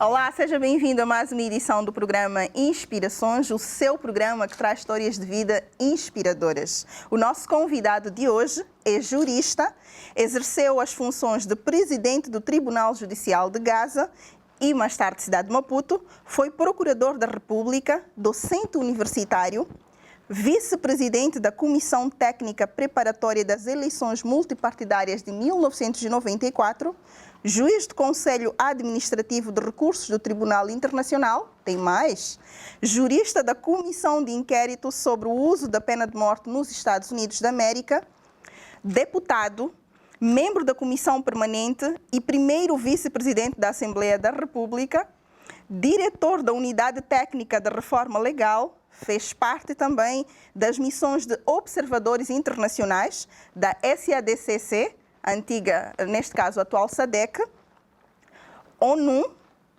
Olá, seja bem-vindo a mais uma edição do programa Inspirações, o seu programa que traz histórias de vida inspiradoras. O nosso convidado de hoje é jurista, exerceu as funções de presidente do Tribunal Judicial de Gaza e, mais tarde, cidade de Maputo, foi procurador da República, docente universitário, vice-presidente da Comissão Técnica Preparatória das Eleições Multipartidárias de 1994, juiz do Conselho Administrativo de Recursos do Tribunal Internacional, tem mais, jurista da Comissão de Inquérito sobre o uso da pena de morte nos Estados Unidos da América, deputado, membro da Comissão Permanente e primeiro vice-presidente da Assembleia da República, diretor da Unidade Técnica de Reforma Legal, fez parte também das missões de observadores internacionais da SADCC, antiga, neste caso, atual SADC, ONU,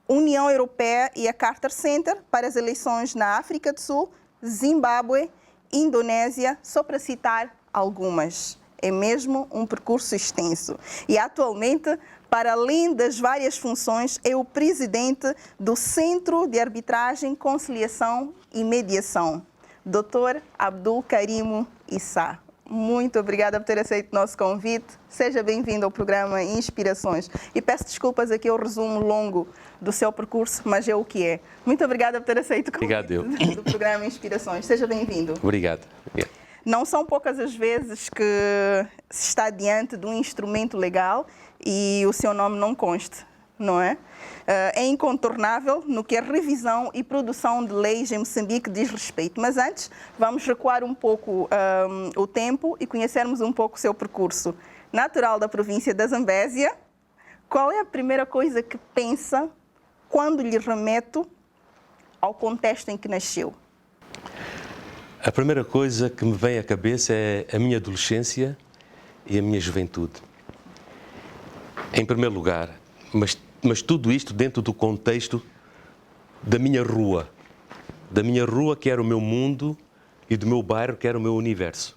União Europeia e a Carter Center para as eleições na África do Sul, Zimbábue, Indonésia, só para citar algumas. É mesmo um percurso extenso. E atualmente, para além das várias funções, é o presidente do Centro de Arbitragem, Conciliação e Mediação, Dr. Abdul Karim Issa. Muito obrigada por ter aceito o nosso convite. Seja bem-vindo ao programa Inspirações. E peço desculpas aqui ao resumo longo do seu percurso, mas é o que é. Muito obrigada por ter aceito o convite do programa Inspirações. Seja bem-vindo. Obrigado. Não são poucas as vezes que se está diante de um instrumento legal e o seu nome não conste, não é? É incontornável no que a revisão e produção de leis em Moçambique diz respeito. Mas antes, vamos recuar um pouco o tempo e conhecermos um pouco o seu percurso. Natural da província da Zambésia, qual é a primeira coisa que pensa quando lhe remeto ao contexto em que nasceu? A primeira coisa que me vem à cabeça é a minha adolescência e a minha juventude. Em primeiro lugar, mas tudo isto dentro do contexto da minha rua que era o meu mundo e do meu bairro que era o meu universo.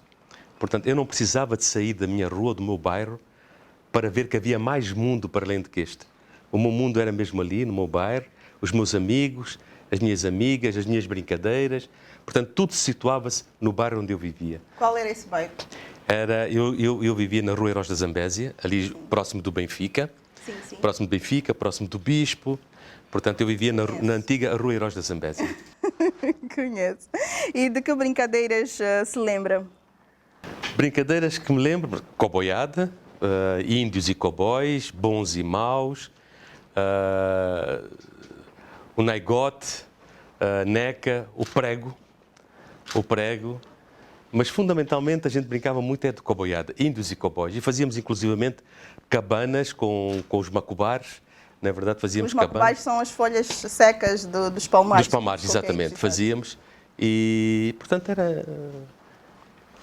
Portanto, eu não precisava de sair da minha rua, do meu bairro, para ver que havia mais mundo para além do que este. O meu mundo era mesmo ali, no meu bairro, os meus amigos, as minhas amigas, as minhas brincadeiras. Portanto, tudo situava-se no bairro onde eu vivia. Qual era esse bairro? Eu vivia na Rua Heróis da Zambésia, ali próximo do Benfica. Sim. Próximo do Benfica, próximo do Bispo. Portanto, eu vivia na antiga Rua Heróis da Zambésia. Conheço. E de que brincadeiras se lembra? Brincadeiras que me lembro, coboiada, índios e cowboys, bons e maus, o naigote, neca, o prego, mas fundamentalmente a gente brincava muito de coboiada, índios e cowboys, e fazíamos inclusivamente cabanas com os macubares, na verdade fazíamos cabanas. Os macubares são as folhas secas dos palmares. Dos palmares, exatamente, fazíamos, e portanto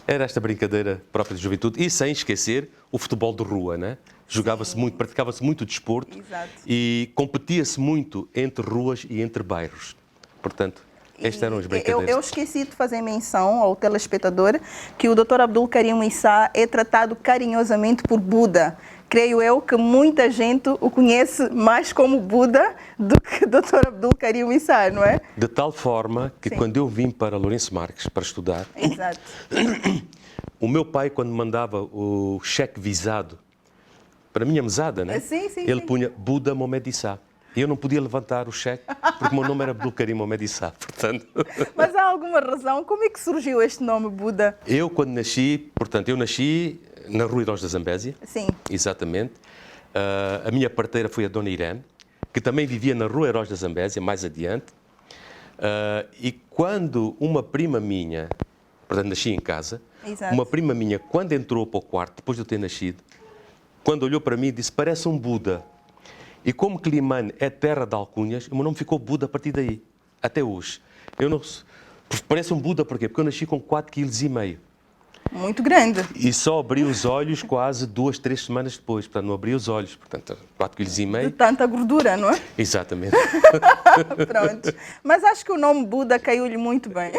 era esta brincadeira própria de juventude, e sem esquecer o futebol de rua, né? Jogava-se muito, praticava-se muito desporto. Exato. E competia-se muito entre ruas e entre bairros. Portanto, estas eram as brincadeiras. Eu esqueci de fazer menção ao telespectador que o Dr. Abdul Karim Issa é tratado carinhosamente por Buda. Creio eu que muita gente o conhece mais como Buda do que Dr. Abdul Karim Issa, não é? De tal forma que quando eu vim para Lourenço Marques para estudar, exato, o meu pai, quando mandava o cheque visado para a minha mesada, né? Ele punha Buda Mohamed Issa. E eu não podia levantar o cheque, porque o meu nome era Abdul Karim Mohamed Issa, portanto... Mas há alguma razão? Como é que surgiu este nome Buda? Eu, quando nasci, eu nasci na Rua Heróis da Zambésia. Sim. Exatamente. A minha parteira foi a Dona Irene, que também vivia na Rua Heróis da Zambésia, mais adiante. E quando uma prima minha, portanto, nasci em casa, exato, uma prima minha, quando entrou para o quarto, depois de eu ter nascido, quando olhou para mim, disse, parece um Buda. E como Climane é terra de alcunhas, o meu nome ficou Buda a partir daí, até hoje. Parece um Buda, porquê? Porque eu nasci com 4,5 kg. Muito grande. E só abri os olhos quase 2, 3 semanas depois. Portanto, não abri os olhos. Portanto, 4,5 kg. De tanta gordura, não é? Exatamente. Pronto. Mas acho que o nome Buda caiu-lhe muito bem.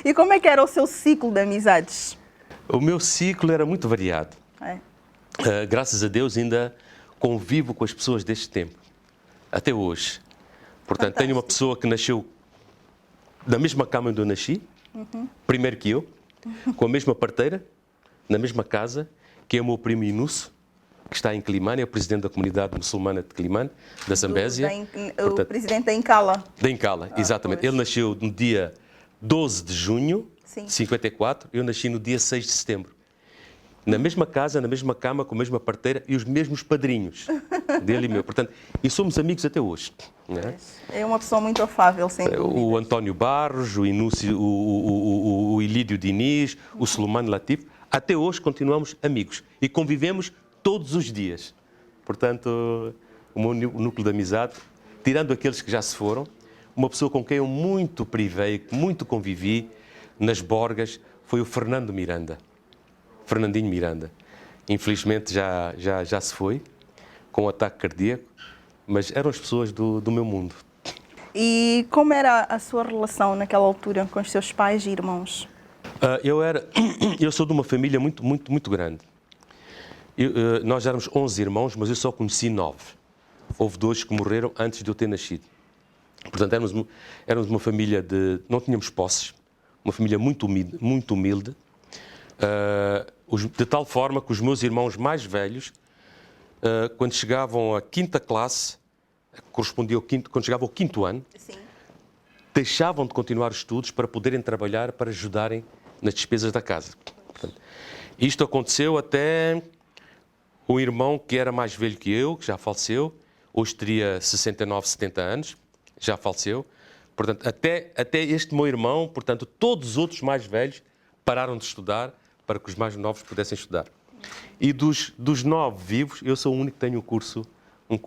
E como é que era o seu ciclo de amizades? O meu ciclo era muito variado. Graças a Deus ainda convivo com as pessoas deste tempo. até hoje. Portanto, tenho uma pessoa que nasceu na mesma cama onde eu nasci, primeiro que eu, com a mesma parteira, na mesma casa, que é o meu primo Inusso, que está em Climane, é o presidente da comunidade muçulmana de Climane, da Zambésia. O presidente da Incala. Da Incala, exatamente. Pois. Ele nasceu no dia 12 de junho Sim. de 54, eu nasci no dia 6 de setembro. Na mesma casa, na mesma cama, com a mesma parteira e os mesmos padrinhos dele e meu. Portanto, e somos amigos até hoje. Não é? É uma pessoa muito afável, sem dúvida. O António Barros, o Inúcio, o Ilídio Diniz, o Suleiman Latif, até hoje continuamos amigos e convivemos todos os dias. Portanto, o meu núcleo de amizade, tirando aqueles que já se foram, uma pessoa com quem eu muito privei, muito convivi nas Borgas, foi o Fernando Miranda. Fernandinho Miranda. Infelizmente já se foi, com um ataque cardíaco, mas eram as pessoas do meu mundo. E como era a sua relação naquela altura com os seus pais e irmãos? Eu sou de uma família muito grande. Nós éramos 11 irmãos, mas eu só conheci 9. Houve 2 que morreram antes de eu ter nascido. Portanto, éramos uma família não tínhamos posses, uma família muito humilde. De tal forma que os meus irmãos mais velhos, quando chegavam à 5ª classe, correspondia ao quando chegavam ao 5º ano, Sim. deixavam de continuar os estudos para poderem trabalhar, para ajudarem nas despesas da casa. Portanto, isto aconteceu até o irmão que era mais velho que eu, que já faleceu, hoje teria 69, 70 anos, já faleceu. Portanto, até este meu irmão, portanto, todos os outros mais velhos pararam de estudar para que os mais novos pudessem estudar. E dos 9 vivos, eu sou o único que tenho um curso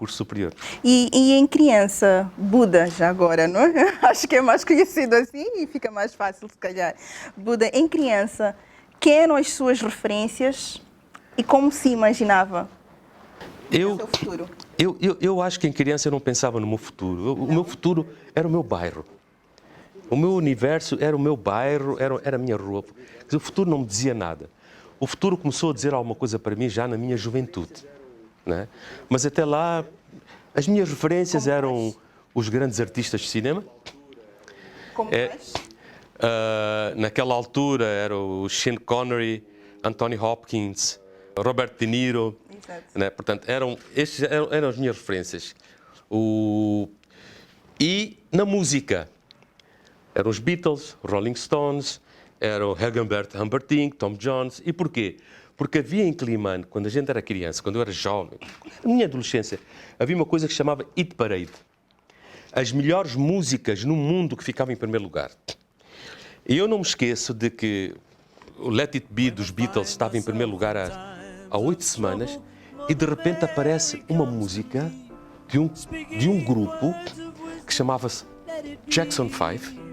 superior. E em criança, Buda, já agora, não é? Acho que é mais conhecido assim e fica mais fácil, se calhar. Buda, em criança, quem eram as suas referências e como se imaginava o seu futuro? Eu acho que em criança eu não pensava no meu futuro. O meu futuro era o meu bairro. O meu universo era o meu bairro, era a minha rua. O futuro não me dizia nada. O futuro começou a dizer alguma coisa para mim já na minha juventude. Né? Mas até lá, as minhas referências eram os grandes artistas de cinema. Como quais? Naquela altura eram o Sean Connery, Anthony Hopkins, Robert De Niro. Exato. Né? Portanto, estes eram as minhas referências. E na música, eram os Beatles, Rolling Stones, eram Engelbert Humperdinck, Tom Jones. E porquê? Porque havia em Climane, quando a gente era criança, quando eu era jovem, na minha adolescência, havia uma coisa que se chamava Hit Parade. As melhores músicas no mundo que ficavam em primeiro lugar. E eu não me esqueço de que o Let It Be dos Beatles estava em primeiro lugar há 8 semanas e de repente aparece uma música de um grupo que chamava-se Jackson 5,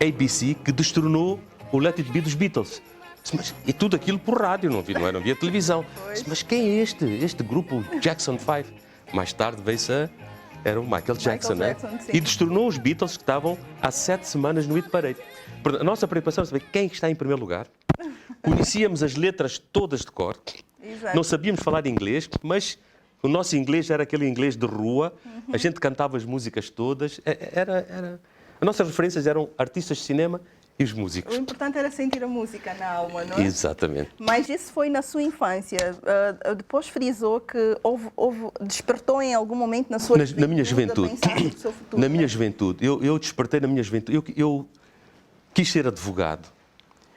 ABC, que destronou o Let It Be dos Beatles. E tudo aquilo por rádio, não havia televisão. Mas quem é este grupo Jackson 5? Mais tarde era o Michael Jackson, né? E destronou os Beatles que estavam há 7 semanas no Hit Parade. A nossa preocupação é saber quem está em primeiro lugar. Conhecíamos as letras todas de cor. Exato. Não sabíamos falar inglês, mas o nosso inglês era aquele inglês de rua. A gente cantava as músicas todas. As nossas referências eram artistas de cinema e os músicos. O importante era sentir a música na alma, não é? Exatamente. Mas isso foi na sua infância. Depois frisou que despertou em algum momento na sua Na minha juventude. a pensar no seu futuro, Na minha né? juventude. Eu despertei na minha juventude. Eu quis ser advogado.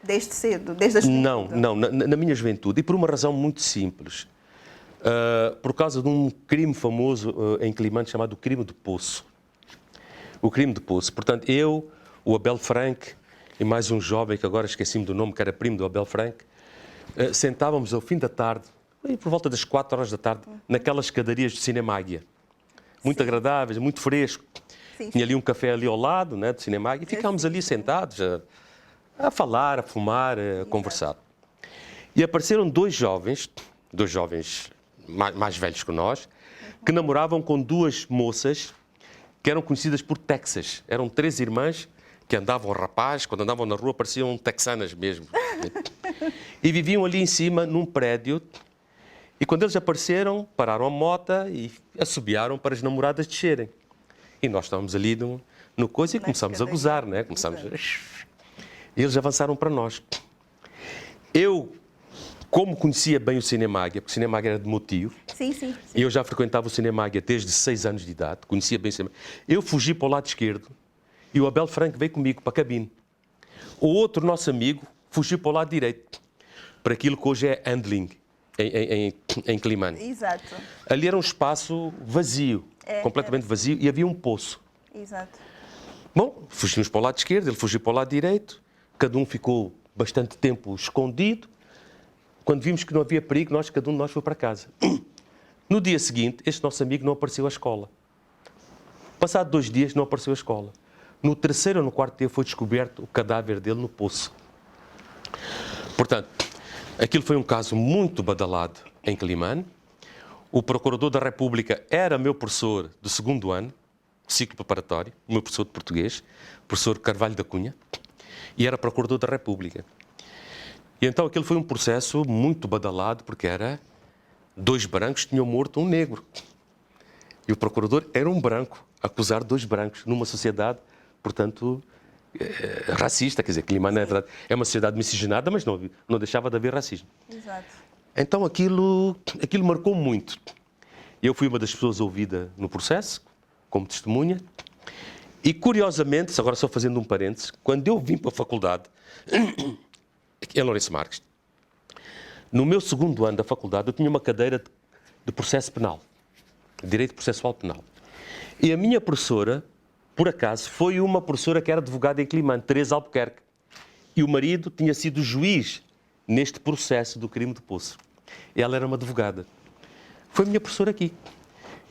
Desde cedo, desde a juventude? Não, na minha juventude. E por uma razão muito simples. Por causa de um crime famoso em Climane chamado o crime do Poço. O crime do Poço. Portanto, eu, o Abel Frank e mais um jovem que agora esqueci-me do nome, que era primo do Abel Frank, sentávamos ao fim da tarde, por volta das 4 horas da tarde, naquelas escadarias de Cinema Águia. Muito agradáveis, muito fresco. Sim. Tinha ali um café ali ao lado, né, de Cinema Águia, e ficámos ali sentados a falar, a fumar, a conversar. E apareceram dois jovens mais velhos que nós, que namoravam com 2 moças que eram conhecidas por Texas. Eram 3 irmãs que andavam rapaz, quando andavam na rua pareciam texanas mesmo. E viviam ali em cima, num prédio, E quando eles apareceram, pararam a mota e assobiaram para as namoradas descerem. E nós estávamos ali no coisa e começámos a gozar, né? E eles avançaram para nós. Eu, como conhecia bem o Cinemáguia, porque o Cinemáguia era de meu tio, e eu já frequentava o Cinemáguia desde 6 anos de idade, conhecia bem o Cinemáguia, eu fugi para o lado esquerdo e o Abel Franco veio comigo para a cabine. O outro nosso amigo fugiu para o lado direito, para aquilo que hoje é Handling, em Climane. Exato. Ali era um espaço vazio, completamente vazio, e havia um poço. Exato. Bom, fugimos para o lado esquerdo, ele fugiu para o lado direito, cada um ficou bastante tempo escondido. Quando vimos que não havia perigo, cada um de nós foi para casa. No dia seguinte, este nosso amigo não apareceu à escola. Passado 2 dias, não apareceu à escola. No terceiro ou no quarto dia foi descoberto o cadáver dele no poço. Portanto, aquilo foi um caso muito badalado em Climane. O Procurador da República era meu professor do 2º ano, ciclo preparatório, o meu professor de português, professor Carvalho da Cunha, e era Procurador da República. E então aquilo foi um processo muito badalado, porque era 2 brancos tinham morto um negro. E o Procurador era um branco, acusar 2 brancos numa sociedade, portanto, racista. Quer dizer, Climane é uma sociedade miscigenada, mas não deixava de haver racismo. Exato. Então aquilo marcou muito. Eu fui uma das pessoas ouvida no processo, como testemunha, e curiosamente, agora só fazendo um parênteses, quando eu vim para a faculdade, em Lourenço Marques, no meu 2º ano da faculdade, eu tinha uma cadeira de processo penal, Direito Processual Penal. E a minha professora, por acaso, foi uma professora que era advogada em Climane, Teresa Albuquerque. E o marido tinha sido juiz neste processo do crime de Poço. Ela era uma advogada. Foi minha professora aqui.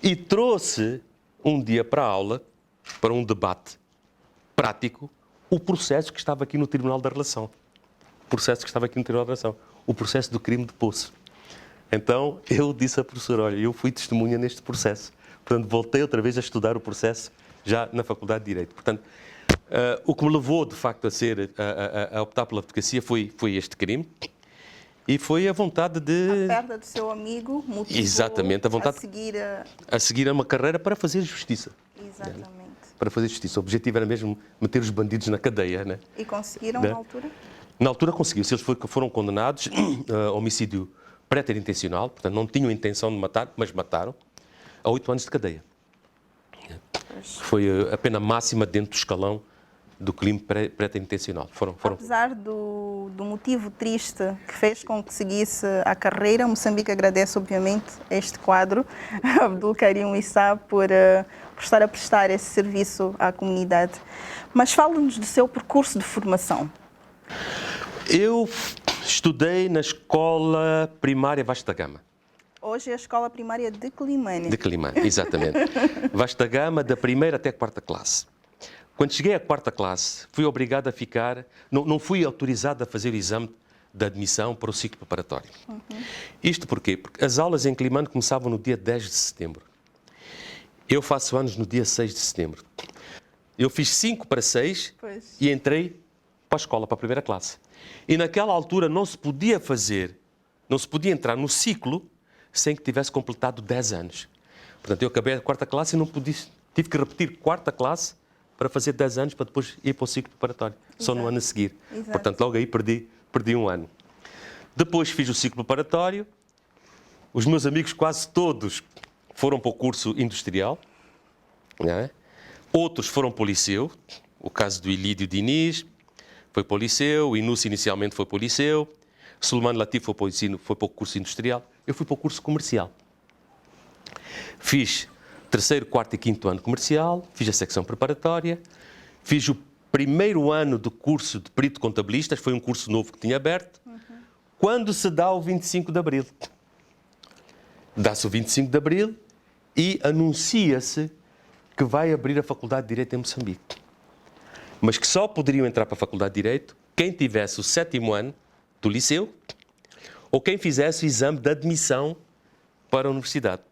E trouxe um dia para a aula, para um debate prático, o processo que estava aqui no Tribunal da Relação. O processo do crime de Poço. Então, eu disse à professora, olha, eu fui testemunha neste processo. Portanto, voltei outra vez a estudar o processo já na Faculdade de Direito. Portanto, o que me levou, de facto, a optar pela advocacia foi este crime. E foi a vontade de... A perda do seu amigo motivou exatamente, a vontade a seguir uma carreira para fazer justiça. Exatamente. Para fazer justiça. O objetivo era mesmo meter os bandidos na cadeia, né? E conseguiram na altura? Na altura conseguiu. Se eles foram condenados a homicídio préter-intencional, portanto não tinham intenção de matar, mas mataram, a 8 anos de cadeia. Foi a pena máxima dentro do escalão do crime préter-intencional. Apesar do motivo triste que fez com que seguisse a carreira, Moçambique agradece, obviamente, este quadro, Abdul Karim Issa, por estar a prestar esse serviço à comunidade. Mas fale-nos do seu percurso de formação. Eu estudei na escola primária Vasta Gama. Hoje é a escola primária de Climane. De Climane, exatamente. Vasta Gama, da 1ª até a 4ª classe. Quando cheguei à 4ª classe, fui obrigado a ficar... Não fui autorizado a fazer o exame de admissão para o ciclo preparatório. Isto porquê? Porque as aulas em Climane começavam no dia 10 de setembro. Eu faço anos no dia 6 de setembro. Eu fiz 5 para 6 e entrei para a escola, para a 1ª classe. E naquela altura não se podia entrar no ciclo sem que tivesse completado 10 anos. Portanto, eu acabei a 4ª classe e tive que repetir 4ª classe para fazer 10 anos, para depois ir para o ciclo preparatório, só no ano a seguir. Exato. Portanto, logo aí perdi um ano. Depois fiz o ciclo preparatório, os meus amigos quase todos foram para o curso industrial, né? Outros foram para o liceu, o caso do Ilídio Diniz foi para o liceu, o Inúcio inicialmente foi para o liceu, Suleiman Latif foi para o curso industrial, eu fui para o curso comercial. Fiz 3º, 4º e 5º ano comercial, fiz a secção preparatória, fiz o 1º ano do curso de perito contabilistas, foi um curso novo que tinha aberto, quando se dá o 25 de Abril. Dá-se o 25 de Abril e anuncia-se que vai abrir a Faculdade de Direito em Moçambique. Mas que só poderiam entrar para a Faculdade de Direito quem tivesse o 7º ano do liceu ou quem fizesse o exame de admissão para a universidade.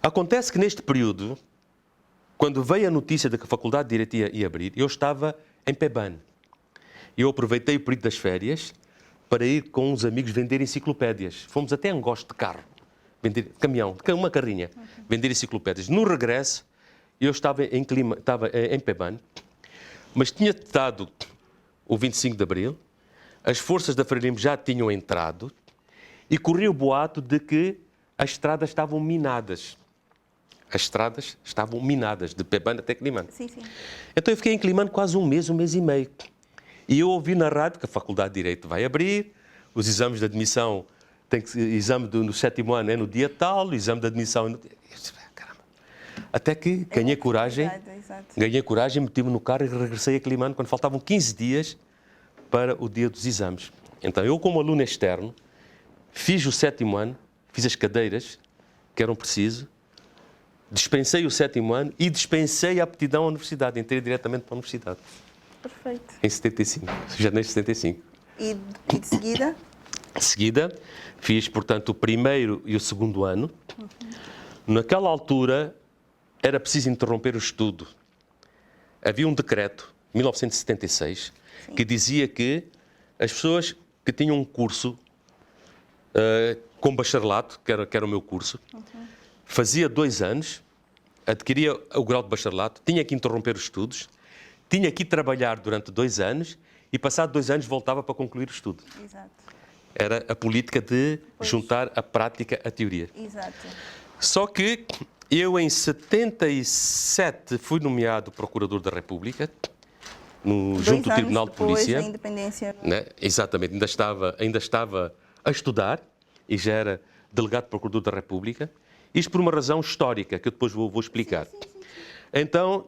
Acontece que neste período, quando veio a notícia de que a Faculdade de Direito ia abrir, eu estava em Pebane. Eu aproveitei o período das férias para ir com uns amigos vender enciclopédias. Fomos até Angosto de carro, vender caminhão, uma carrinha, vender enciclopédias. No regresso, eu estava em Pebane, mas tinha estado o 25 de Abril, as forças da Frelimo já tinham entrado e corria o boato de que as estradas estavam minadas. As estradas estavam minadas, de Pebane até Climane. Sim, sim. Então eu fiquei em Climane quase um mês e meio. E eu ouvi na rádio que a Faculdade de Direito vai abrir, os exames de admissão, exame no 7º ano é no dia tal, o exame de admissão é no dia... Caramba. Até que ganhei coragem, meti-me no carro e regressei a Climane quando faltavam 15 dias para o dia dos exames. Então eu, como aluno externo, fiz o 7º ano, fiz as cadeiras que eram precisas, dispensei o 7º ano e dispensei a aptidão à universidade. Entrei diretamente para a universidade. Perfeito. Em 75, janeiro de 75. E de seguida? De seguida, fiz, portanto, o 1º e o 2º ano. Naquela altura, era preciso interromper o estudo. Havia um decreto, 1976, sim, que dizia que as pessoas que tinham um curso com bacharelato, que era o meu curso, fazia 2 anos, adquiria o grau de bacharelato, tinha que interromper os estudos, tinha que ir trabalhar durante 2 anos e, passado 2 anos, voltava para concluir o estudo. Exato. Era a política de juntar a prática à teoria. Exato. Só que eu, em 77, fui nomeado Procurador da República, junto ao Tribunal de Polícia. Da independência. Né? Exatamente, ainda estava a estudar e já era Delegado Procurador da República. Isto por uma razão histórica, que eu depois vou explicar. Sim. Então,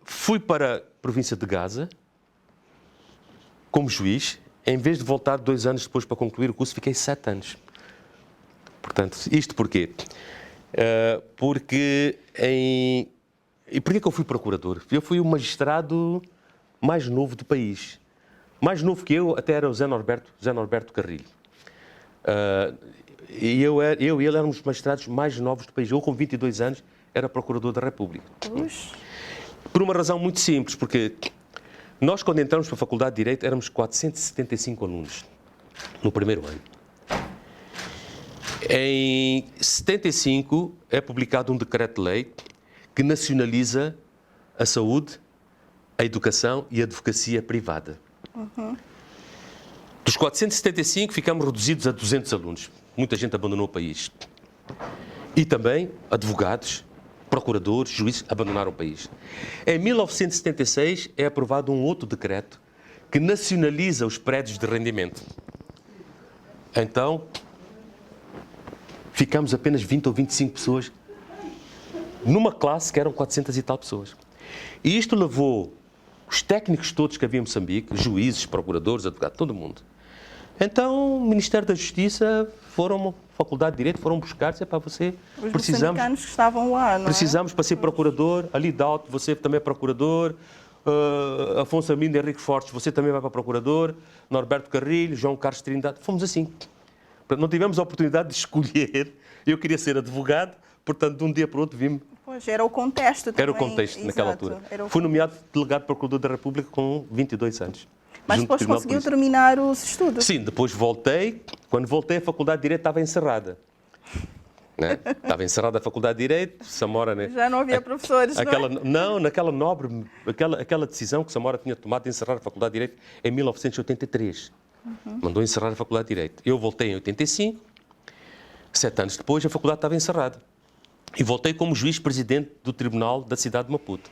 fui para a província de Gaza, como juiz. Em vez de voltar 2 anos depois para concluir o curso, fiquei 7 anos. Portanto, isto porquê? Porque E porquê que eu fui procurador? Eu fui o magistrado mais novo do país. Mais novo que eu até era o Zé Norberto Carrilho. E eu e ele éramos os magistrados mais novos do país. Eu, com 22 anos, era procurador da República. Ux. Por uma razão muito simples, porque nós, quando entramos para a Faculdade de Direito, éramos 475 alunos no 1º ano. Em 75 é publicado um decreto-lei que nacionaliza a saúde, a educação e a advocacia privada. Dos 475 ficamos reduzidos a 200 alunos. Muita gente abandonou o país. E também advogados, procuradores, juízes abandonaram o país. Em 1976 é aprovado um outro decreto que nacionaliza os prédios de rendimento. Então, ficamos apenas 20 ou 25 pessoas numa classe que eram 400 e tal pessoas. E isto levou os técnicos todos que havia em Moçambique, juízes, procuradores, advogados, todo mundo. Então, o Ministério da Justiça foram, a Faculdade de Direito, foram buscar, disse, para você, os moçambicanos que estavam lá, não precisamos para ser procurador, Ali Dalto, você também é procurador, Afonso Armindo Henrique Fortes, você também vai para procurador, Norberto Carrilho, João Carlos Trindade, fomos assim. Não tivemos a oportunidade de escolher, eu queria ser advogado, portanto, de um dia para o outro vim. Pois, era o contexto também. Era o contexto naquela altura. Fui nomeado delegado procurador da República com 22 anos. Mas depois conseguiu terminar os estudos? Sim, depois voltei. Quando voltei, a Faculdade de Direito estava encerrada. Né? Estava encerrada a Faculdade de Direito, Samora... Né? Já não havia professores, não, naquela nobre... Aquela decisão que Samora tinha tomado de encerrar a Faculdade de Direito em 1983. Mandou encerrar a Faculdade de Direito. Eu voltei em 85. 7 anos depois, a faculdade estava encerrada. E voltei como juiz-presidente do Tribunal da cidade de Maputo.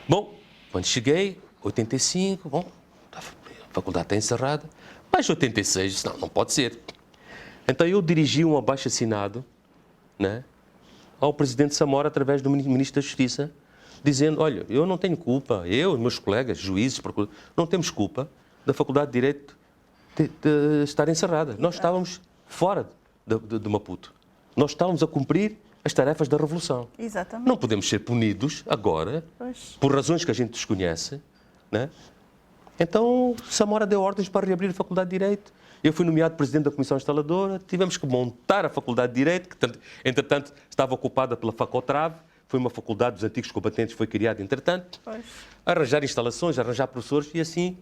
Bom, quando cheguei, 85, bom, a faculdade está encerrada, mas 86, disse, não pode ser. Então eu dirigi um abaixo-assinado, né, ao presidente Samora, através do Ministro da Justiça, dizendo, olha, eu não tenho culpa, eu e meus colegas, juízes, procuradores, não temos culpa da Faculdade de Direito de estar encerrada. Nós estávamos fora de Maputo. Nós estávamos a cumprir as tarefas da Revolução. Exatamente. Não podemos ser punidos agora, por razões que a gente desconhece, né? Então, Samora deu ordens para reabrir a Faculdade de Direito. Eu fui nomeado presidente da Comissão Instaladora, tivemos que montar a Faculdade de Direito, que, entretanto, estava ocupada pela Facotrave, foi uma faculdade dos antigos combatentes, foi criada, entretanto. Arranjar instalações, arranjar professores, e assim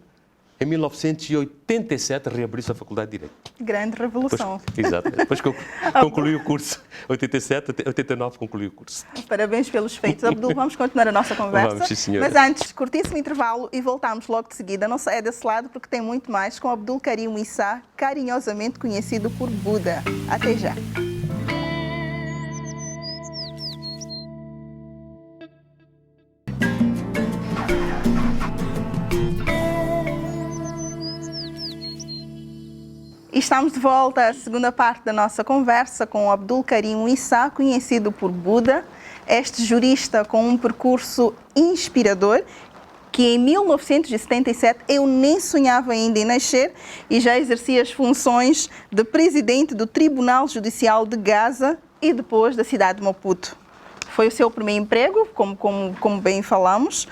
Em 1987 reabriu-se a Faculdade de Direito. Grande revolução. Exato. Depois concluí o curso. 87, 89 concluí o curso. Parabéns pelos feitos, Abdul. Vamos continuar a nossa conversa. Vamos, sim, senhora. Mas antes, curtíssimo intervalo e voltamos logo de seguida. Não saia desse lado porque tem muito mais com Abdul Karim Issa, carinhosamente conhecido por Buda. Até já. Estamos de volta à segunda parte da nossa conversa com o Abdul Karim Issa, conhecido por Buda, este jurista com um percurso inspirador que em 1977 eu nem sonhava ainda em nascer e já exercia as funções de presidente do Tribunal Judicial de Gaza e depois da cidade de Maputo. Foi o seu primeiro emprego, como bem falamos.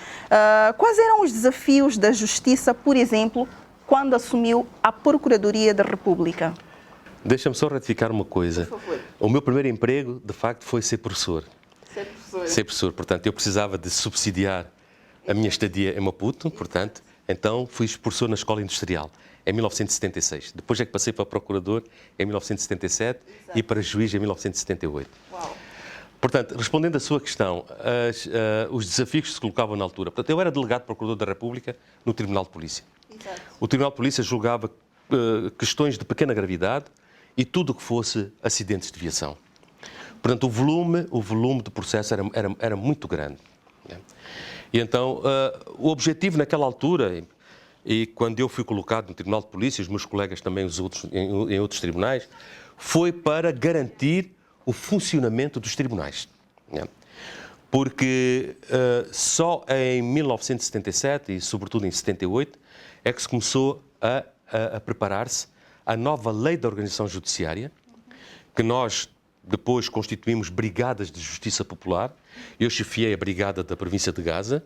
Quais eram os desafios da justiça, por exemplo, quando assumiu a Procuradoria da República? Deixa-me só ratificar uma coisa. Por favor. O meu primeiro emprego, de facto, foi ser professor. Ser professor. Ser professor. Portanto, eu precisava de subsidiar a minha estadia em Maputo, portanto, então fui professor na Escola Industrial, em 1976. Depois é que passei para procurador em 1977 e para juiz em 1978. Uau. Portanto, respondendo à sua questão, os desafios que se colocavam na altura. Portanto, eu era delegado procurador da República no Tribunal de Polícia. Exato. O Tribunal de Polícia julgava questões de pequena gravidade e tudo o que fosse acidentes de viação. Portanto, o volume do processo era muito grande. Né? E então, o objetivo naquela altura, e quando eu fui colocado no Tribunal de Polícia, os meus colegas também em outros tribunais, foi para garantir o funcionamento dos tribunais. Né? Porque só em 1977 e sobretudo em 78 é que se começou a preparar-se a nova lei da organização judiciária, que nós depois constituímos brigadas de justiça popular. Eu chefiei a brigada da província de Gaza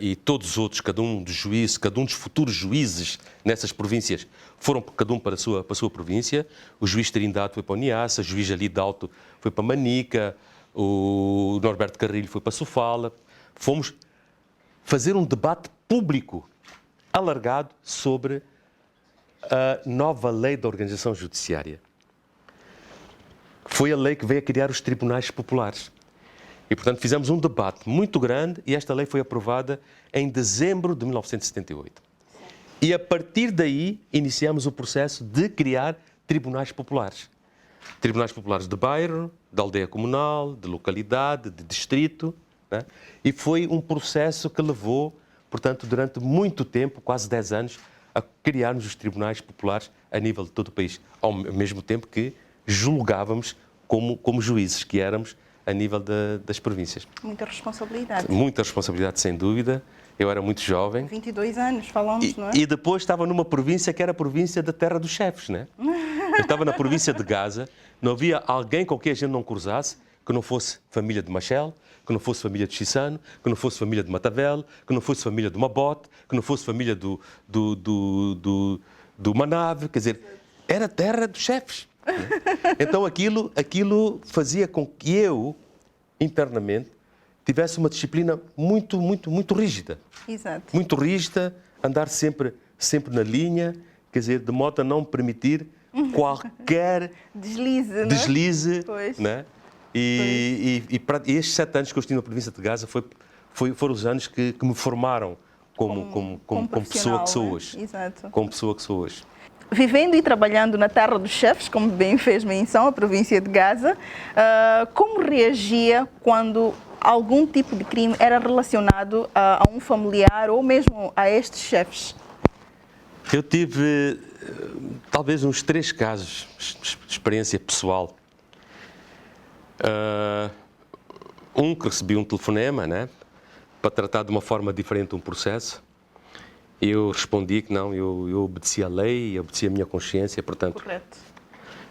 e todos os outros, cada um dos futuros juízes nessas províncias foram cada um para a sua província. O juiz Trindade foi para o Niassa, o juiz Ali Dalto foi para Manica, o Norberto Carrilho foi para Sofala. Fomos fazer um debate público alargado sobre a nova lei da organização judiciária. Foi a lei que veio a criar os tribunais populares. E, portanto, fizemos um debate muito grande e esta lei foi aprovada em dezembro de 1978. E, a partir daí, iniciamos o processo de criar tribunais populares. Tribunais populares de bairro, de aldeia comunal, de localidade, de distrito. Né? E foi um processo que levou, portanto, durante muito tempo, quase 10 anos, a criarmos os tribunais populares a nível de todo o país. Ao mesmo tempo que julgávamos como juízes, que éramos a nível das províncias. Muita responsabilidade. Muita responsabilidade, sem dúvida. Eu era muito jovem. 22 anos, falamos, não é? E depois estava numa província que era a província da terra dos chefes, né? Eu estava na província de Gaza, não havia alguém com quem a gente não cruzasse que não fosse família de Machel, que não fosse família de Chissano, que não fosse família de Matavel, que não fosse família de Mabote, que não fosse família do Manave, quer dizer, era terra dos chefes. Então aquilo fazia com que eu, internamente, tivesse uma disciplina muito, muito, muito rígida. Exato. Muito rígida, andar sempre na linha, quer dizer, de modo a não permitir qualquer deslize, né? E estes 7 anos que eu estive na província de Gaza foram os anos que me formaram como pessoa que sou hoje. Exato. Como pessoa que sou hoje. Vivendo e trabalhando na terra dos chefes, como bem fez menção, a província de Gaza, como reagia quando algum tipo de crime era relacionado a um familiar ou mesmo a estes chefes? Eu tive talvez uns 3 casos de experiência pessoal. Um que recebi um telefonema, né, para tratar de uma forma diferente um processo. Eu respondi que não, eu obedeci à lei, obedeci à minha consciência, portanto... Correto.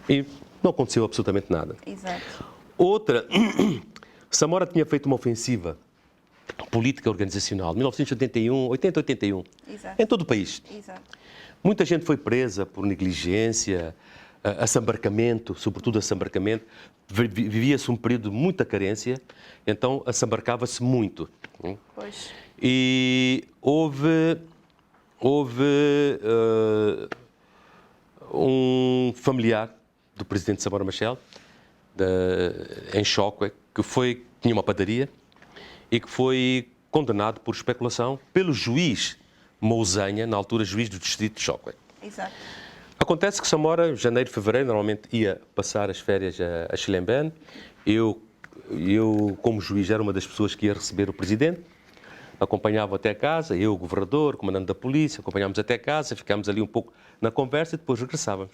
E não aconteceu absolutamente nada. Exato. Outra, Samora tinha feito uma ofensiva política organizacional, 1981, 81, Exato. em todo o país. Exato. Muita gente foi presa por negligência, assambarcamento, sobretudo assambarcamento. Vivia-se um período de muita carência, então assambarcava-se muito. Pois. E houve houve um familiar do presidente Samora Machel, em Chocó, que tinha uma padaria e que foi condenado por especulação pelo juiz Mousanha, na altura juiz do distrito de Chocó. Exato. Acontece que Samora, janeiro, fevereiro, normalmente ia passar as férias a Chilembene. Eu, como juiz, era uma das pessoas que ia receber o presidente. Acompanhava até casa, eu, o governador, o comandante da polícia, acompanhámos até casa, ficámos ali um pouco na conversa e depois regressávamos.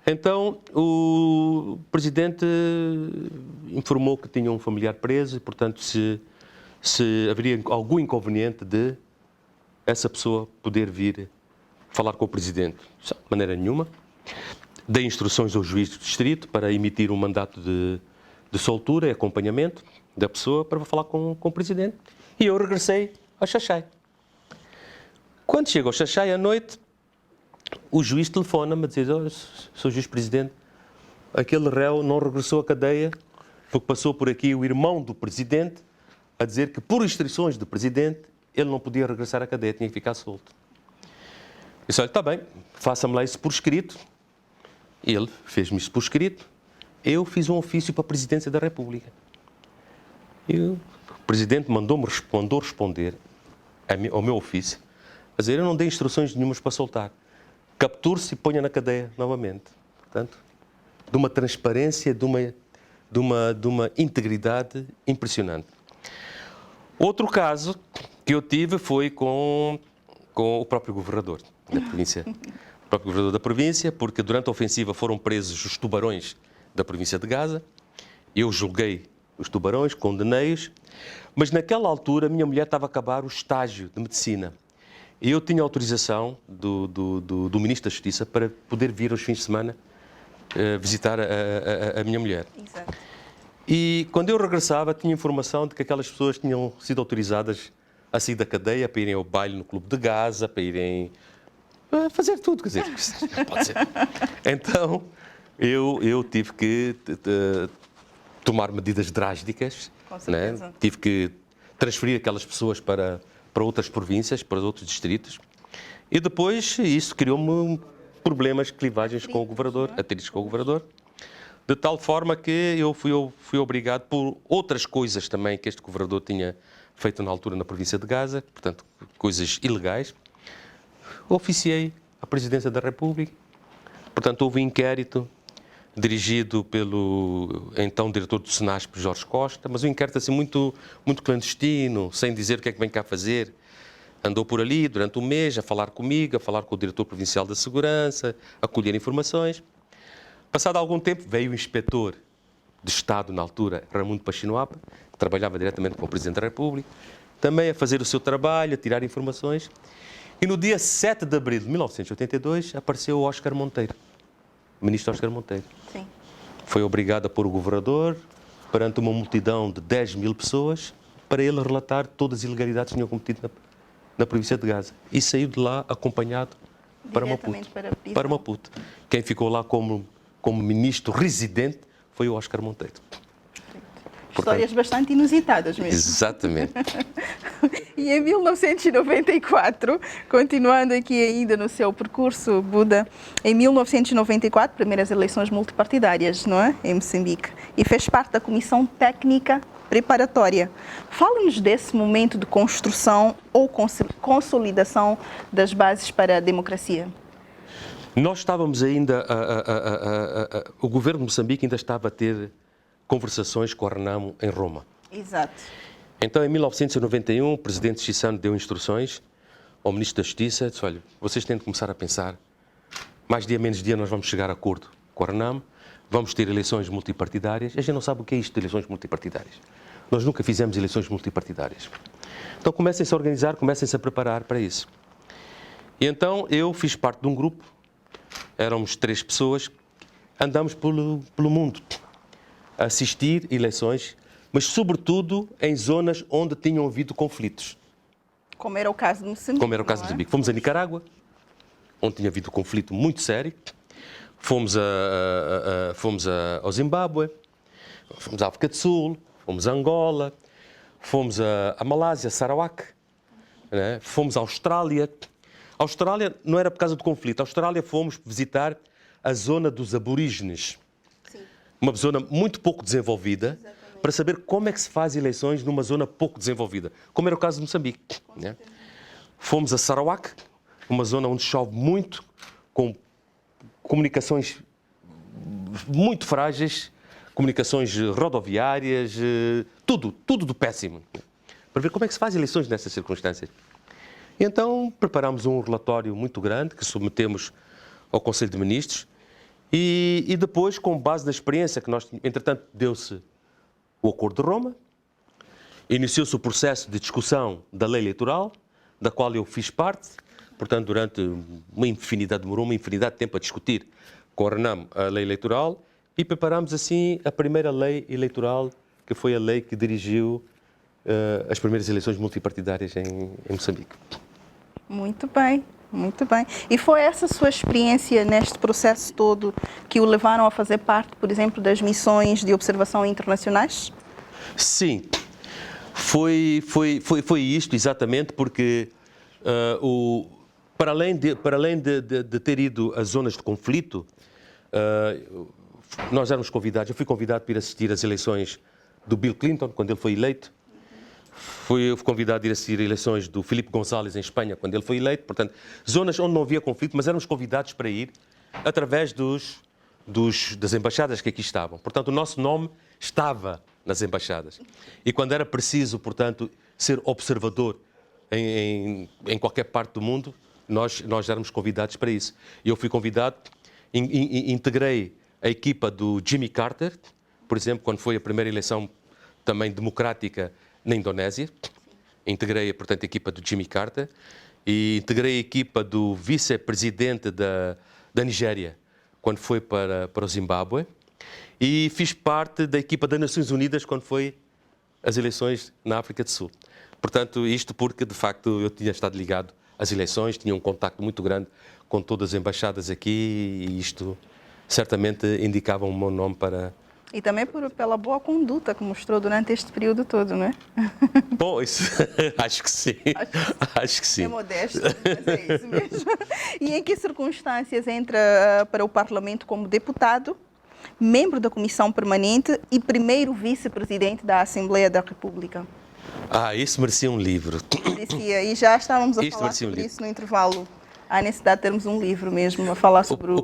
Então, o presidente informou que tinha um familiar preso e, portanto, se haveria algum inconveniente de essa pessoa poder vir falar com o presidente. De maneira nenhuma. Dei instruções ao juiz do distrito para emitir um mandato de soltura e acompanhamento da pessoa para falar com o presidente. E eu regressei ao Xaxai. Quando chego ao Xaxai à noite, o juiz telefona-me a dizer: oh, Sr. Juiz-Presidente, aquele réu não regressou à cadeia porque passou por aqui o irmão do presidente a dizer que, por instruções do presidente, ele não podia regressar à cadeia, tinha que ficar solto. Eu disse: olha, está bem, faça-me lá isso por escrito. Ele fez-me isso por escrito. Eu fiz um ofício para a Presidência da República. E o Presidente mandou responder ao meu ofício, a dizer: eu não dei instruções nenhumas para soltar. Capture-se e ponha na cadeia novamente. Portanto, de uma transparência, de uma integridade impressionante. Outro caso que eu tive foi com o próprio governador da província. O próprio governador da província, porque durante a ofensiva foram presos os tubarões da província de Gaza. Eu julguei os tubarões, condenei-os, mas naquela altura a minha mulher estava a acabar o estágio de medicina. E eu tinha autorização do Ministro da Justiça para poder vir aos fins de semana visitar a minha mulher. Exato. E quando eu regressava, tinha informação de que aquelas pessoas tinham sido autorizadas a sair da cadeia, para irem ao baile no Clube de Gaza, para irem a fazer tudo, quer dizer, pode ser. Então, eu tive que tomar medidas drásticas, Com certeza. né? Tive que transferir aquelas pessoas para outras províncias, para outros distritos, e depois isso criou-me problemas, clivagens com o governador, atritos com o governador, de tal forma que eu fui obrigado, por outras coisas também que este governador tinha feito na altura na província de Gaza, portanto, coisas ilegais, oficiei a Presidência da República. Portanto, houve um inquérito dirigido pelo então diretor do SENASP, Jorge Costa, mas um inquérito assim muito clandestino, sem dizer o que é que vem cá fazer. Andou por ali durante um mês a falar comigo, a falar com o diretor provincial da Segurança, a colher informações. Passado algum tempo, veio o inspetor de Estado, na altura, Raimundo Pachinoapa, que trabalhava diretamente com o Presidente da República, também a fazer o seu trabalho, a tirar informações. E no dia 7 de abril de 1982, apareceu o Óscar Monteiro, o ministro Óscar Monteiro. Sim. Foi obrigado a pôr o governador perante uma multidão de 10 mil pessoas para ele relatar todas as ilegalidades que tinham cometido na província de Gaza. E saiu de lá acompanhado para Maputo. Para Maputo. Quem ficou lá como ministro residente foi o Óscar Monteiro. Histórias bastante inusitadas mesmo. Exatamente. E em 1994, continuando aqui ainda no seu percurso, Buda, em 1994, primeiras eleições multipartidárias, não é? Em Moçambique, e fez parte da Comissão Técnica Preparatória. Fale-nos desse momento de construção ou consolidação das bases para a democracia. Nós estávamos ainda, o governo de Moçambique ainda estava a ter conversações com a Renamo em Roma. Exato. Então, em 1991, o presidente Chissano deu instruções ao Ministro da Justiça, disse: olha, vocês têm de começar a pensar, mais dia menos dia nós vamos chegar a acordo com a Renamo, vamos ter eleições multipartidárias. A gente não sabe o que é isto de eleições multipartidárias. Nós nunca fizemos eleições multipartidárias. Então, comecem-se a organizar, comecem-se a preparar para isso. E então, eu fiz parte de um grupo, éramos 3 pessoas, andamos pelo mundo a assistir eleições, mas sobretudo em zonas onde tinham havido conflitos. Como era o caso de Moçambique. Como era o caso de Moçambique. Fomos a Nicarágua, onde tinha havido um conflito muito sério. Fomos ao Zimbábue, fomos à África do Sul, fomos a Angola, fomos a Malásia, Sarawak. né? Fomos à Austrália. A Austrália não era por causa do conflito. A Austrália fomos visitar a zona dos aborígenes. Sim. Uma zona muito pouco desenvolvida, para saber como é que se faz eleições numa zona pouco desenvolvida, como era o caso de Moçambique. Né? Fomos a Sarawak, uma zona onde chove muito, com comunicações muito frágeis, comunicações rodoviárias, tudo do péssimo, para ver como é que se faz eleições nessas circunstâncias. E então preparámos um relatório muito grande que submetemos ao Conselho de Ministros e depois, com base na experiência que nós tínhamos, entretanto deu-se o Acordo de Roma, iniciou-se o processo de discussão da lei eleitoral, da qual eu fiz parte, portanto durante demorou uma infinidade de tempo a discutir com a RENAM a lei eleitoral e preparámos assim a primeira lei eleitoral, que foi a lei que dirigiu as primeiras eleições multipartidárias em Moçambique. Muito bem, muito bem. E foi essa sua experiência neste processo todo que o levaram a fazer parte, por exemplo, das missões de observação internacionais? Sim, foi isto exatamente, porque para além de ter ido às zonas de conflito, nós éramos convidados, eu fui convidado para ir assistir às eleições do Bill Clinton, quando ele foi eleito. Fui convidado a ir assistir eleições do Filipe González em Espanha, quando ele foi eleito. Portanto, zonas onde não havia conflito, mas éramos convidados para ir através das embaixadas que aqui estavam. Portanto, o nosso nome estava nas embaixadas. E quando era preciso, portanto, ser observador em qualquer parte do mundo, nós éramos convidados para isso. E eu fui convidado, integrei a equipa do Jimmy Carter, por exemplo, quando foi a primeira eleição também democrática na Indonésia. Integrei, portanto, a equipa do Jimmy Carter e integrei a equipa do vice-presidente da Nigéria, quando foi para o Zimbábue. E fiz parte da equipa das Nações Unidas quando foi as eleições na África do Sul. Portanto, isto porque, de facto, eu tinha estado ligado às eleições, tinha um contacto muito grande com todas as embaixadas aqui e isto certamente indicava um bom nome para... E também pela boa conduta que mostrou durante este período todo, não é? Bom, isso, acho que sim. Acho que sim. É modesto, mas é isso mesmo. E em que circunstâncias entra para o Parlamento como deputado, membro da Comissão Permanente e primeiro vice-presidente da Assembleia da República? Isso merecia um livro. Merecia, e já estávamos a falar sobre isso no intervalo. Há necessidade de termos um livro mesmo a falar sobre o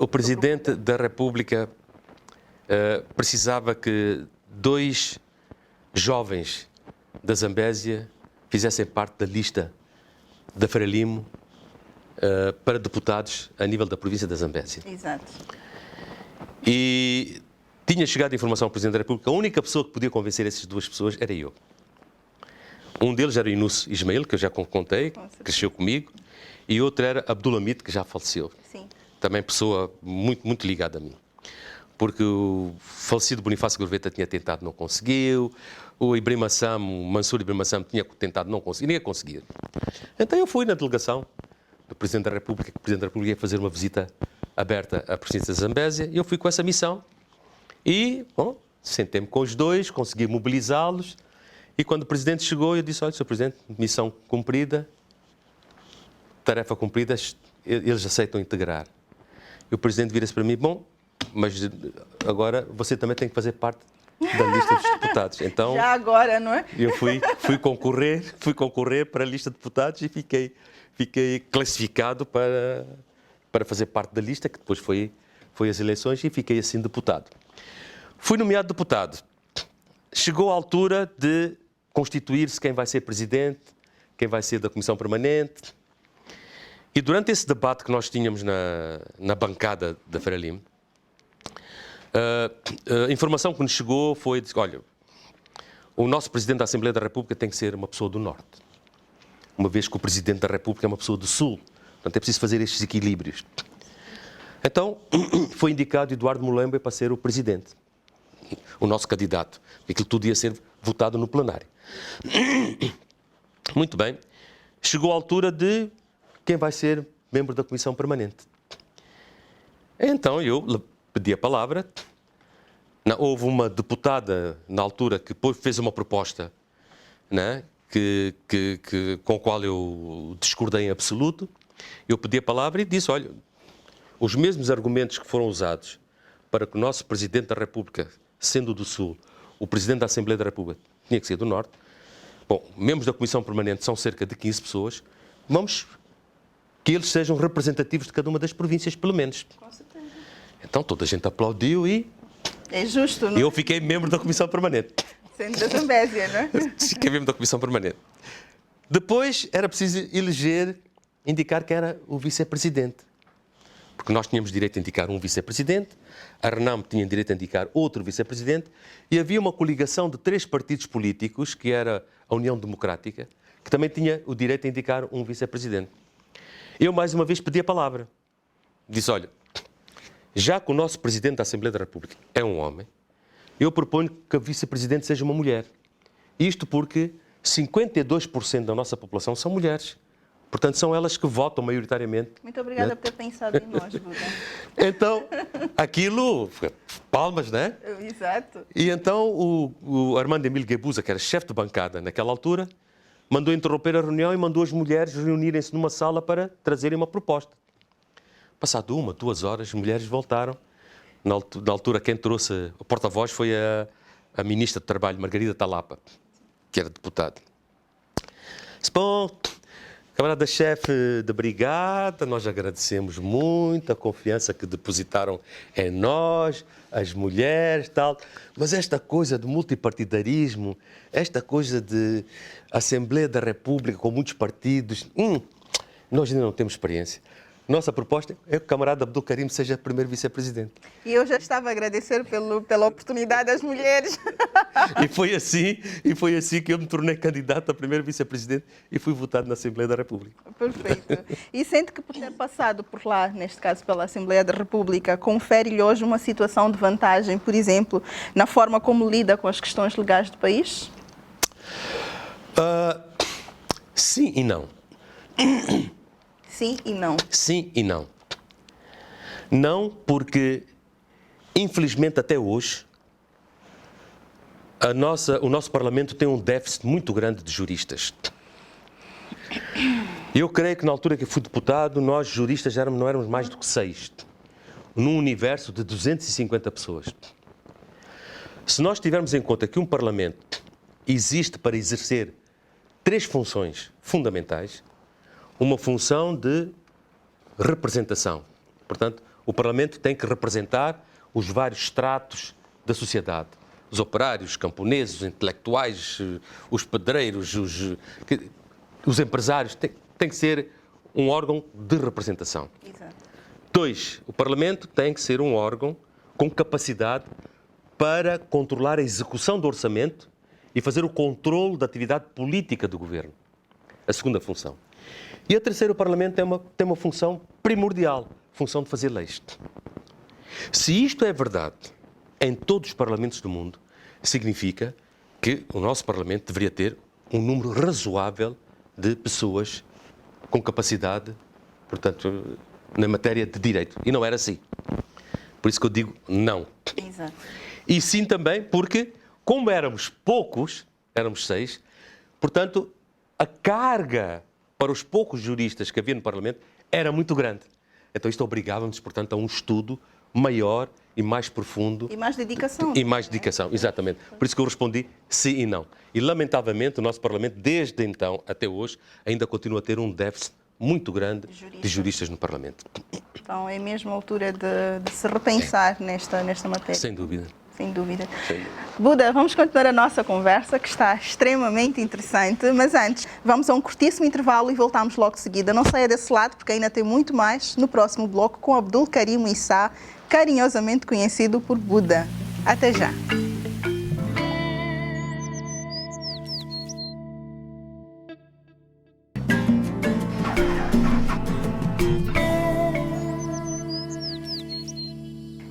presidente da República precisava que 2 jovens da Zambésia fizessem parte da lista da Frelimo para deputados a nível da província da Zambésia. Exato. E tinha chegado a informação ao Presidente da República, a única pessoa que podia convencer essas 2 pessoas era eu. Um deles era Yunus Ismail, que eu já contei, cresceu comigo, e outro era Abdulhamid, que já faleceu. Sim. Também pessoa muito, muito ligada a mim. Porque o falecido Bonifácio Gurveta tinha tentado, não conseguiu. O Mansur Ibrahim Assam tinha tentado, não conseguiu. Ninguém conseguia. Então eu fui na delegação do Presidente da República, que o Presidente da República ia fazer uma visita aberta à presidência da Zambésia, e eu fui com essa missão. E, bom, sentei-me com os 2, consegui mobilizá-los, e quando o Presidente chegou, eu disse: olha, Sr. Presidente, missão cumprida, tarefa cumprida, eles aceitam integrar. E o Presidente vira-se para mim: bom, mas agora você também tem que fazer parte da lista dos deputados. Então, já agora, não é? Eu fui concorrer para a lista de deputados e fiquei classificado para fazer parte da lista, que depois foi as eleições, e fiquei assim deputado. Fui nomeado deputado. Chegou a altura de constituir-se quem vai ser presidente, quem vai ser da Comissão Permanente. E durante esse debate que nós tínhamos na bancada da Frelimo, a informação que nos chegou foi de: olha, o nosso Presidente da Assembleia da República tem que ser uma pessoa do Norte, uma vez que o Presidente da República é uma pessoa do Sul. Portanto, é preciso fazer estes equilíbrios. Então, foi indicado Eduardo Mulembe para ser o Presidente, o nosso candidato. Aquilo tudo ia ser votado no plenário. Muito bem. Chegou a altura de quem vai ser membro da Comissão Permanente. Então, eu pedi a palavra. Houve uma deputada, na altura, que fez uma proposta, né, com o qual eu discordei em absoluto. Eu pedi a palavra e disse, olha, os mesmos argumentos que foram usados para que o nosso Presidente da República, sendo do Sul, o Presidente da Assembleia da República tinha que ser do Norte. Bom, membros da Comissão Permanente são cerca de 15 pessoas. Vamos que eles sejam representativos de cada uma das províncias, pelo menos. Com certeza. Então toda a gente aplaudiu e É justo, não é? eu fiquei membro da Comissão Permanente. Sendo da Zambésia, não é? Fiquei membro da Comissão Permanente. Depois era preciso indicar quem era o vice-presidente. Porque nós tínhamos direito a indicar um vice-presidente, a RENAM tinha direito a indicar outro vice-presidente e havia uma coligação de 3 partidos políticos, que era a União Democrática, que também tinha o direito a indicar um vice-presidente. Eu, mais uma vez, pedi a palavra. Disse, olha, já que o nosso Presidente da Assembleia da República é um homem, eu proponho que a vice-presidente seja uma mulher. Isto porque 52% da nossa população são mulheres. Portanto, são elas que votam maioritariamente. Muito obrigada por ter pensado em nós, Buda. Então, aquilo, palmas, né? Exato. E então o Armando Emílio Guebuza, que era chefe de bancada naquela altura, mandou interromper a reunião e mandou as mulheres reunirem-se numa sala para trazerem uma proposta. Passado 1, 2 horas, as mulheres voltaram. Na altura, quem trouxe o porta-voz foi a Ministra do Trabalho, Margarida Talapa, que era deputada. Disse, bom, camarada-chefe da brigada, nós agradecemos muito a confiança que depositaram em nós, as mulheres, tal, mas esta coisa de multipartidarismo, esta coisa de Assembleia da República com muitos partidos, nós ainda não temos experiência. Nossa proposta é que o camarada Abdul Karim seja primeiro vice-presidente. E eu já estava a agradecer pela oportunidade das mulheres. E foi assim que eu me tornei candidato a primeiro vice-presidente e fui votado na Assembleia da República. Perfeito. E sente que por ter passado por lá, neste caso pela Assembleia da República, confere-lhe hoje uma situação de vantagem, por exemplo, na forma como lida com as questões legais do país? Sim e não. Sim e não. Sim e não. Não porque, infelizmente, até hoje, o nosso Parlamento tem um déficit muito grande de juristas. Eu creio que na altura que eu fui deputado, nós juristas não éramos mais do que 6, num universo de 250 pessoas. Se nós tivermos em conta que um Parlamento existe para exercer 3 funções fundamentais, uma função de representação. Portanto, o Parlamento tem que representar os vários estratos da sociedade. Os operários, os camponeses, os intelectuais, os pedreiros, os empresários. Tem que ser um órgão de representação. Exato. 2, o Parlamento tem que ser um órgão com capacidade para controlar a execução do orçamento e fazer o controle da atividade política do governo. A segunda função. E a terceira, o Parlamento tem uma função primordial, função de fazer leis. Se isto é verdade em todos os parlamentos do mundo, significa que o nosso Parlamento deveria ter um número razoável de pessoas com capacidade, portanto, na matéria de direito. E não era assim. Por isso que eu digo não. Exato. E sim também porque, como éramos poucos, éramos 6, portanto, a carga para os poucos juristas que havia no Parlamento era muito grande. Então isto obrigava-nos, portanto, a um estudo maior e mais profundo. E mais dedicação. E mais dedicação, exatamente. Por isso que eu respondi sim e não. E, lamentavelmente, o nosso Parlamento, desde então até hoje, ainda continua a ter um déficit muito grande de juristas no Parlamento. Então é mesmo a altura de se repensar nesta matéria. Sem dúvida. Sem dúvida. Buda, vamos continuar a nossa conversa, que está extremamente interessante, mas antes, vamos a um curtíssimo intervalo e voltamos logo de seguida. Não saia desse lado, porque ainda tem muito mais no próximo bloco com Abdul Karim Issa, carinhosamente conhecido por Buda. Até já.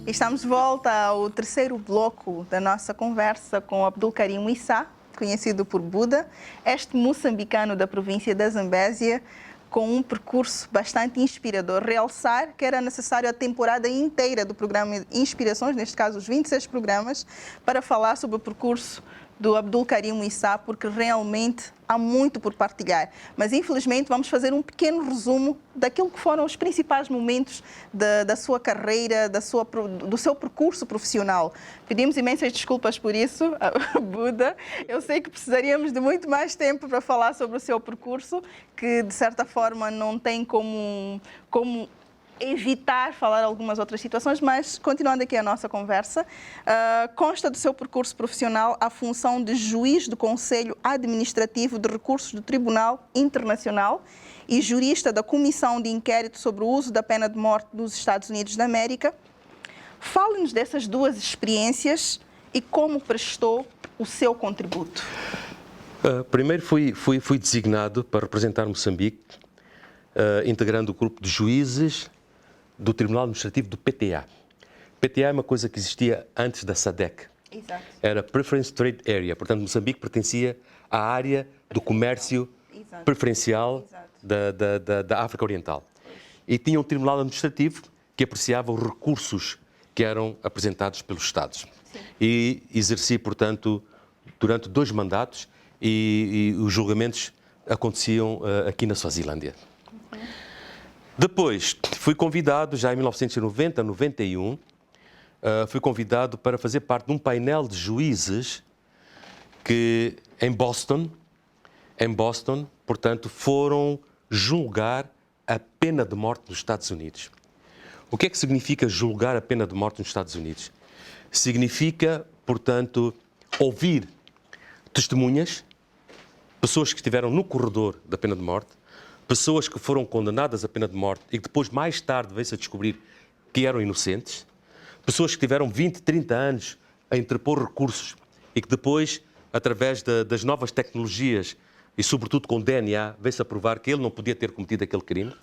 Estamos de volta ao terceiro bloco da nossa conversa com Abdul Karim Issa, conhecido por Buda, este moçambicano da província da Zambésia, com um percurso bastante inspirador. Realçar que era necessário a temporada inteira do programa Inspirações, neste caso os 26 programas, para falar sobre o percurso do Abdul Karim Issa, porque realmente há muito por partilhar. Mas, infelizmente, vamos fazer um pequeno resumo daquilo que foram os principais momentos da sua carreira, do seu percurso profissional. Pedimos imensas desculpas por isso, Buda. Eu sei que precisaríamos de muito mais tempo para falar sobre o seu percurso, que, de certa forma, não tem como evitar falar algumas outras situações, mas continuando aqui a nossa conversa, consta do seu percurso profissional a função de juiz do Conselho Administrativo de Recursos do Tribunal Internacional e jurista da Comissão de Inquérito sobre o Uso da Pena de Morte nos Estados Unidos da América. Fale-nos dessas duas experiências e como prestou o seu contributo. Primeiro fui designado para representar Moçambique, integrando o grupo de juízes do Tribunal Administrativo do PTA. PTA é uma coisa que existia antes da SADC. Exato. Era Preference Trade Area, portanto Moçambique pertencia à área do comércio preferencial da África Oriental. E tinha um Tribunal Administrativo que apreciava os recursos que eram apresentados pelos Estados. Sim. E exerci, portanto, durante 2 mandatos e os julgamentos aconteciam aqui na Suazilândia. Depois, fui convidado, já em 1990, 91, fui convidado para fazer parte de um painel de juízes que, em Boston, portanto, foram julgar a pena de morte nos Estados Unidos. O que é que significa julgar a pena de morte nos Estados Unidos? Significa, portanto, ouvir testemunhas, pessoas que estiveram no corredor da pena de morte, pessoas que foram condenadas à pena de morte e que depois, mais tarde, veio-se a descobrir que eram inocentes, pessoas que tiveram 20, 30 anos a interpor recursos e que depois, através das novas tecnologias e, sobretudo, com DNA, veio-se a provar que ele não podia ter cometido aquele crime.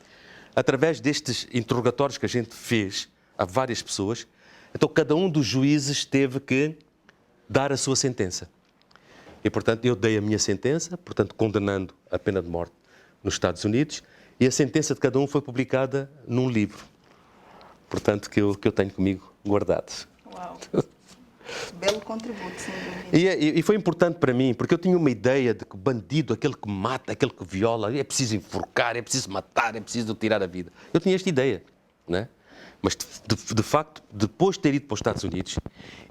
Através destes interrogatórios que a gente fez a várias pessoas, então cada um dos juízes teve que dar a sua sentença. E, portanto, eu dei a minha sentença, portanto, condenando a pena de morte nos Estados Unidos, e a sentença de cada um foi publicada num livro, portanto, que eu tenho comigo guardado. Uau! Belo contributo, sem dúvida. E foi importante para mim, porque eu tinha uma ideia de que o bandido, aquele que mata, aquele que viola, é preciso enforcar, é preciso matar, é preciso tirar a vida. Eu tinha esta ideia, não é? Mas, de facto, depois de ter ido para os Estados Unidos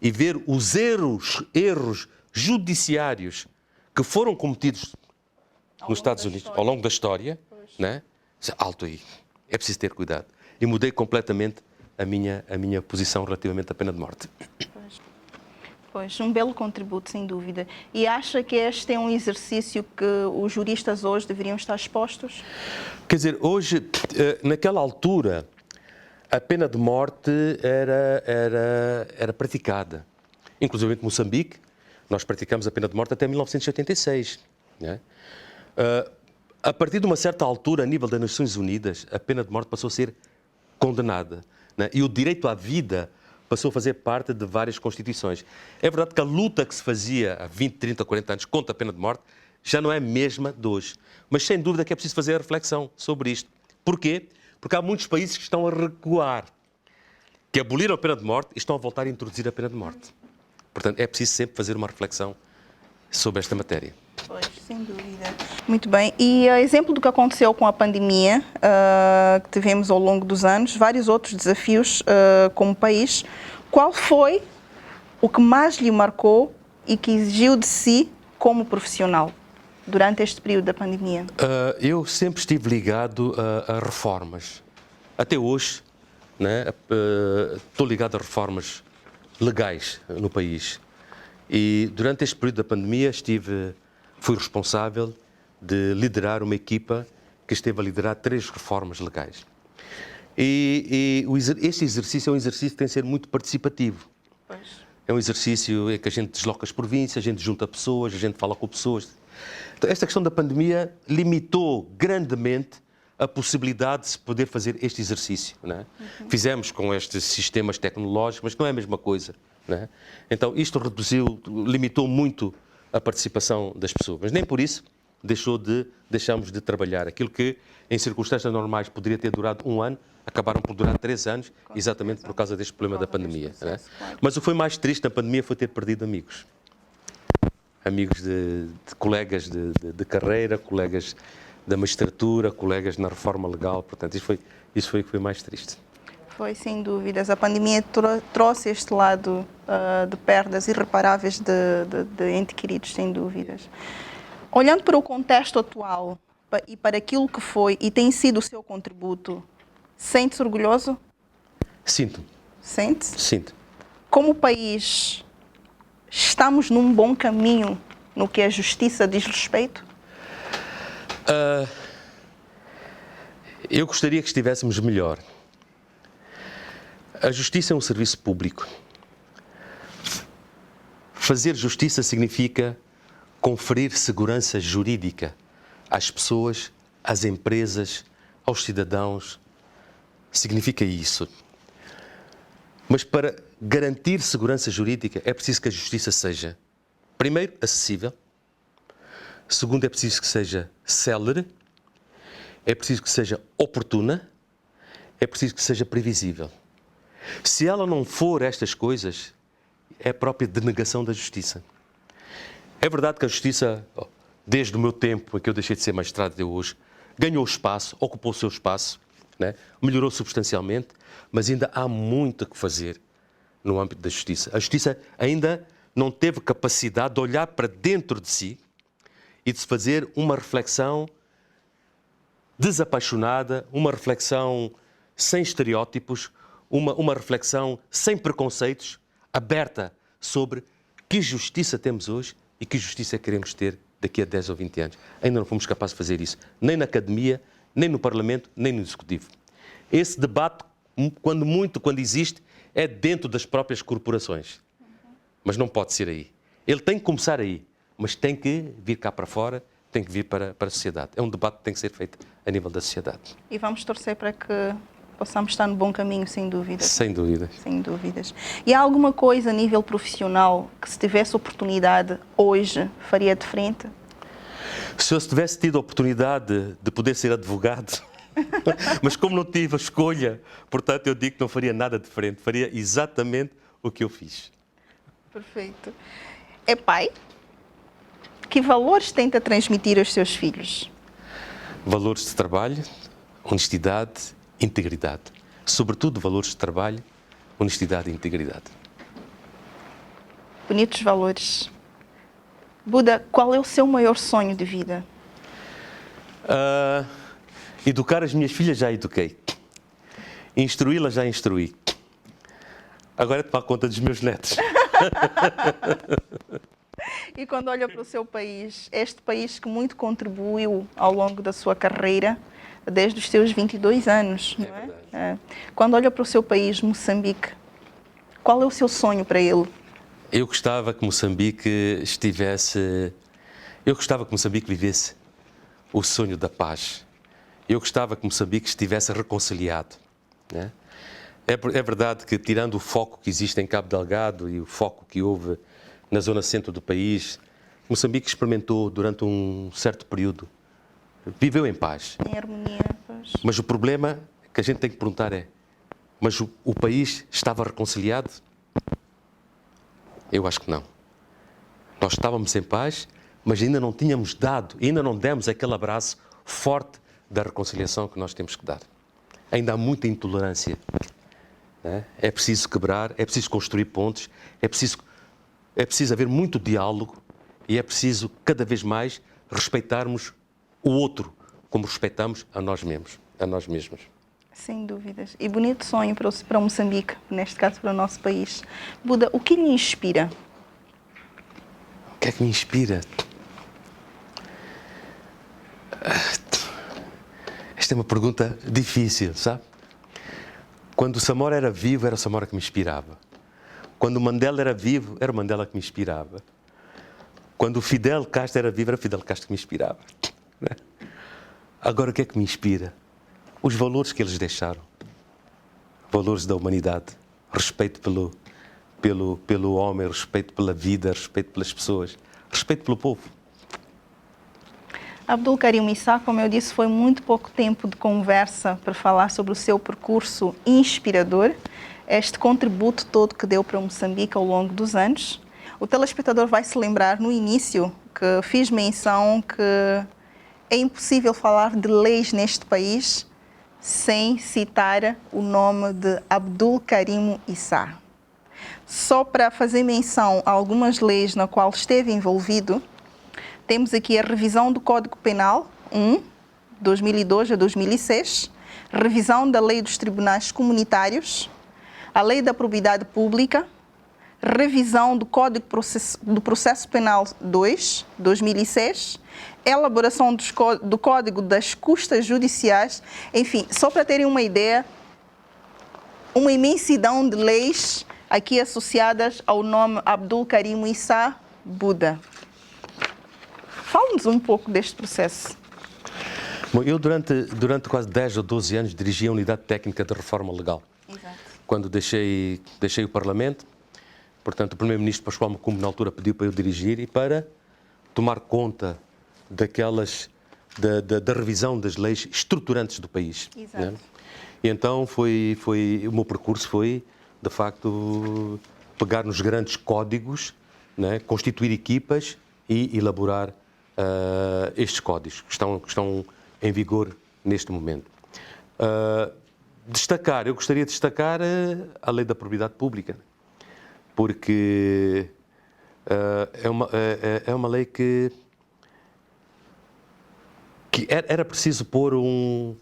e ver os erros judiciários que foram cometidos nos Estados Unidos ao longo da história, né? Alto aí, é preciso ter cuidado. E mudei completamente a minha posição relativamente à pena de morte. Pois, um belo contributo, sem dúvida. E acha que este é um exercício que os juristas hoje deveriam estar expostos? Quer dizer, hoje, naquela altura, a pena de morte era praticada. Inclusive em Moçambique, nós praticamos a pena de morte até 1986. Né? A partir de uma certa altura, a nível das Nações Unidas, a pena de morte passou a ser condenada. Né? E o direito à vida passou a fazer parte de várias constituições. É verdade que a luta que se fazia há 20, 30, 40 anos contra a pena de morte já não é a mesma de hoje. Mas sem dúvida que é preciso fazer a reflexão sobre isto. Porquê? Porque há muitos países que estão a recuar, que aboliram a pena de morte e estão a voltar a introduzir a pena de morte. Portanto, é preciso sempre fazer uma reflexão sobre esta matéria. Pois, sem dúvida. Muito bem. E a exemplo do que aconteceu com a pandemia, que tivemos ao longo dos anos, vários outros desafios como país, qual foi o que mais lhe marcou e que exigiu de si como profissional durante este período da pandemia? Eu sempre estive ligado a reformas. Até hoje, né, estou ligado a reformas legais no país. E durante este período da pandemia fui responsável de liderar uma equipa que esteve a liderar 3 reformas legais. Este exercício é um exercício que tem de ser muito participativo. Pois. É um exercício em que a gente desloca as províncias, a gente junta pessoas, a gente fala com pessoas. Então, esta questão da pandemia limitou grandemente a possibilidade de se poder fazer este exercício. Não é? Fizemos com estes sistemas tecnológicos, mas não é a mesma coisa. Não é? Então, isto limitou muito a participação das pessoas. Mas nem por isso deixamos de trabalhar. Aquilo que, em circunstâncias normais, poderia ter durado 1 ano, acabaram por durar 3 anos, exatamente por causa deste problema da pandemia. Não é? Mas o que foi mais triste na pandemia foi ter perdido amigos. amigos de colegas de carreira, colegas da magistratura, colegas na reforma legal. Portanto, isso foi o que foi mais triste. Foi, sem dúvidas. A pandemia trouxe este lado de perdas irreparáveis de entes queridos, sem dúvidas. Olhando para o contexto atual e para aquilo que foi e tem sido o seu contributo, sente-se orgulhoso? Sinto. Sente-se? Sinto. Como país, estamos num bom caminho no que a justiça diz respeito? Eu gostaria que estivéssemos melhor. A justiça é um serviço público. Fazer justiça significa conferir segurança jurídica às pessoas, às empresas, aos cidadãos. Significa isso. Mas para garantir segurança jurídica é preciso que a justiça seja, primeiro, acessível. Segundo, é preciso que seja célere. É preciso que seja oportuna. É preciso que seja previsível. Se ela não for estas coisas, é a própria denegação da justiça. É verdade que a justiça, desde o meu tempo em que eu deixei de ser magistrado até hoje, ganhou espaço, ocupou o seu espaço, né? Melhorou substancialmente, mas ainda há muito a que fazer no âmbito da justiça. A justiça ainda não teve capacidade de olhar para dentro de si e de se fazer uma reflexão desapaixonada, uma reflexão sem estereótipos, uma reflexão sem preconceitos, aberta sobre que justiça temos hoje e que justiça queremos ter daqui a 10 ou 20 anos. Ainda não fomos capazes de fazer isso, nem na academia, nem no Parlamento, nem no Executivo. Esse debate, quando existe, é dentro das próprias corporações. Mas não pode ser aí. Ele tem que começar aí, mas tem que vir cá para fora, tem que vir para a sociedade. É um debate que tem que ser feito a nível da sociedade. E vamos torcer para que possamos estar no bom caminho, sem dúvidas. Sem dúvidas. Sem dúvidas. E há alguma coisa a nível profissional que, se tivesse oportunidade hoje, faria diferente? Se eu tivesse tido a oportunidade de poder ser advogado, mas como não tive a escolha, portanto eu digo que não faria nada diferente, faria exatamente o que eu fiz. Perfeito. É pai? Que valores tenta transmitir aos seus filhos? Valores de trabalho, honestidade, integridade. Sobretudo valores de trabalho, honestidade e integridade. Bonitos valores. Buda, qual é o seu maior sonho de vida? Educar as minhas filhas já eduquei. Instruí-las já instruí. Agora é tomar conta dos meus netos. E quando olha para o seu país, este país que muito contribuiu ao longo da sua carreira, desde os seus 22 anos, não é? Quando olha para o seu país, Moçambique, qual é o seu sonho para ele? Eu gostava que Moçambique vivesse o sonho da paz. Eu gostava que Moçambique estivesse reconciliado, né? É verdade que, tirando o foco que existe em Cabo Delgado e o foco que houve na zona centro do país, Moçambique experimentou durante um certo período, viveu em paz. Em harmonia, pois. Mas o problema que a gente tem que perguntar é, mas o país estava reconciliado? Eu acho que não. Nós estávamos em paz, mas ainda não tínhamos dado, ainda não demos aquele abraço forte da reconciliação que nós temos que dar. Ainda há muita intolerância. Né? É preciso quebrar, é preciso construir pontes, é preciso haver muito diálogo e é preciso cada vez mais respeitarmos o outro como respeitamos a nós mesmos. Sem dúvidas. E bonito sonho para Moçambique, neste caso para o nosso país. Buda, o que lhe inspira? O que é que me inspira? Esta é uma pergunta difícil, sabe? Quando o Samora era vivo, era o Samora que me inspirava. Quando o Mandela era vivo, era o Mandela que me inspirava. Quando o Fidel Castro era vivo, era o Fidel Castro que me inspirava. Agora, o que é que me inspira? Os valores que eles deixaram. Valores da humanidade. Respeito pelo homem, respeito pela vida, respeito pelas pessoas, respeito pelo povo. Abdul Karim Issa, como eu disse, foi muito pouco tempo de conversa para falar sobre o seu percurso inspirador, este contributo todo que deu para Moçambique ao longo dos anos. O telespectador vai se lembrar no início que fiz menção que é impossível falar de leis neste país sem citar o nome de Abdul Karim Issa. Só para fazer menção a algumas leis na qual esteve envolvido, temos aqui a revisão do Código Penal 2002 a 2006, revisão da Lei dos Tribunais Comunitários, a Lei da Probidade Pública, revisão do Código do Processo Penal 2, 2006, elaboração do Código das Custas Judiciais, enfim, só para terem uma ideia, uma imensidão de leis aqui associadas ao nome Abdul Karim Issa Buda. Fala-nos um pouco deste processo. Bom, eu durante quase 10 ou 12 anos dirigi a Unidade Técnica de Reforma Legal. Exato. Quando deixei o Parlamento, portanto, o Primeiro-Ministro Pascoal Macumbo, na altura, pediu para eu dirigir e para tomar conta da revisão das leis estruturantes do país. Exato. Né? E então o meu percurso foi, de facto, pegar nos grandes códigos, né, constituir equipas e elaborar estes códigos que estão em vigor neste momento. Eu gostaria de destacar a Lei da Probidade Pública, porque é uma lei que era preciso pôr um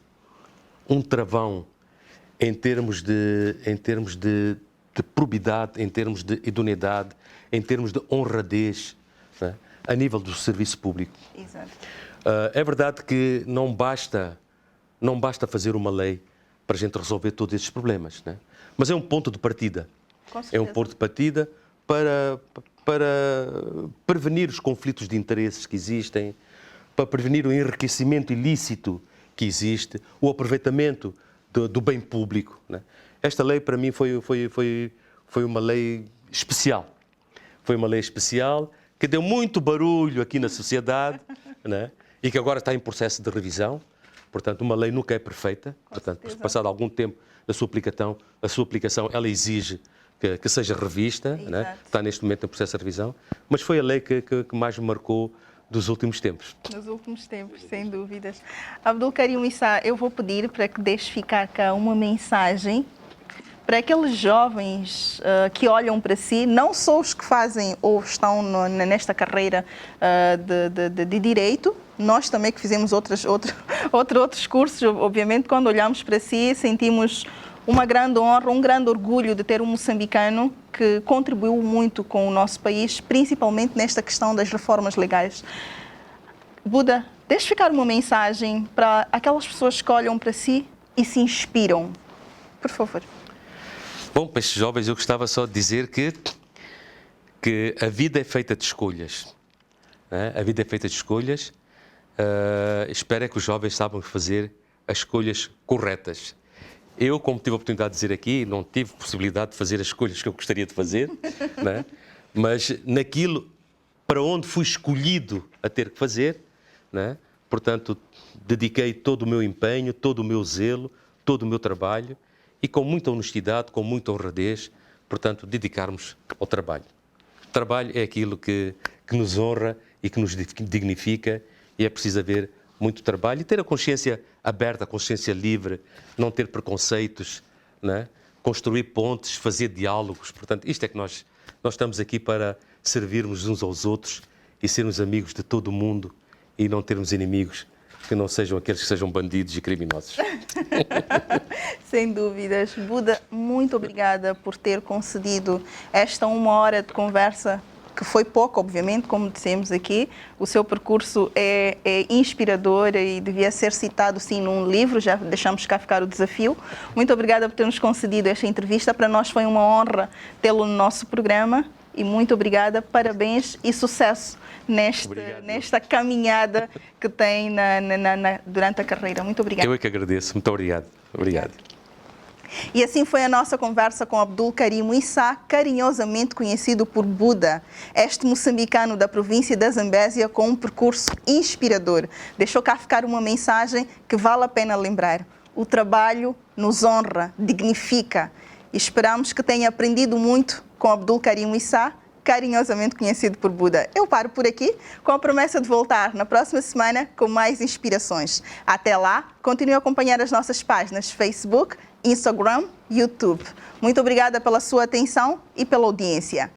travão em termos de probidade, em termos de idoneidade, em termos de honradez, né, a nível do serviço público. Exato. É verdade que não basta fazer uma lei para a gente resolver todos estes problemas, né? Mas é um ponto de partida. Com certeza. É um ponto de partida para prevenir os conflitos de interesses que existem, para prevenir o enriquecimento ilícito que existe, o aproveitamento do bem público, né? Esta lei, para mim, foi uma lei especial. Foi uma lei especial que deu muito barulho aqui na sociedade, né? E que agora está em processo de revisão. Portanto, uma lei nunca é perfeita. Portanto, passado algum tempo da sua aplicação, ela exige que seja revista, né? Está neste momento em processo de revisão. Mas foi a lei que mais me marcou dos últimos tempos. Nos últimos tempos, sem dúvidas. Abdul Karim Issa, eu vou pedir para que deixe ficar cá uma mensagem para aqueles jovens que olham para si, não só os que fazem ou estão nesta carreira de direito, nós também que fizemos outros cursos, obviamente, quando olhamos para si, sentimos uma grande honra, um grande orgulho de ter um moçambicano que contribuiu muito com o nosso país, principalmente nesta questão das reformas legais. Buda, deixe ficar uma mensagem para aquelas pessoas que olham para si e se inspiram. Por favor. Bom, para estes jovens eu gostava só de dizer que a vida é feita de escolhas. Né? A vida é feita de escolhas. Espero que os jovens saibam fazer as escolhas corretas. Eu, como tive a oportunidade de dizer aqui, não tive possibilidade de fazer as escolhas que eu gostaria de fazer, né? Mas naquilo para onde fui escolhido a ter que fazer, né? Portanto, dediquei todo o meu empenho, todo o meu zelo, todo o meu trabalho e com muita honestidade, com muita honradez, portanto, dedicarmos ao trabalho. O trabalho é aquilo que nos honra e que nos dignifica e é preciso haver muito trabalho e ter a consciência aberta, a consciência livre, não ter preconceitos, né? Construir pontes, fazer diálogos. Portanto, isto é que nós estamos aqui para servirmos uns aos outros e sermos amigos de todo o mundo e não termos inimigos que não sejam aqueles que sejam bandidos e criminosos. Sem dúvidas. Buda, muito obrigada por ter concedido esta 1 hora de conversa, que foi pouco, obviamente, como dissemos aqui. O seu percurso é inspirador e devia ser citado, sim, num livro. Já deixamos cá ficar o desafio. Muito obrigada por ter nos concedido esta entrevista. Para nós foi uma honra tê-lo no nosso programa. E muito obrigada, parabéns e sucesso nesta caminhada que tem durante a carreira. Muito obrigada. Eu é que agradeço. Muito obrigado. Obrigado. E assim foi a nossa conversa com Abdul Karim Issa, carinhosamente conhecido por Buda, este moçambicano da província da Zambésia com um percurso inspirador. Deixou cá ficar uma mensagem que vale a pena lembrar. O trabalho nos honra, dignifica. E esperamos que tenha aprendido muito com Abdul Karim Issa carinhosamente conhecido por Buda. Eu paro por aqui com a promessa de voltar na próxima semana com mais inspirações. Até lá, continue a acompanhar as nossas páginas Facebook, Instagram, YouTube. Muito obrigada pela sua atenção e pela audiência.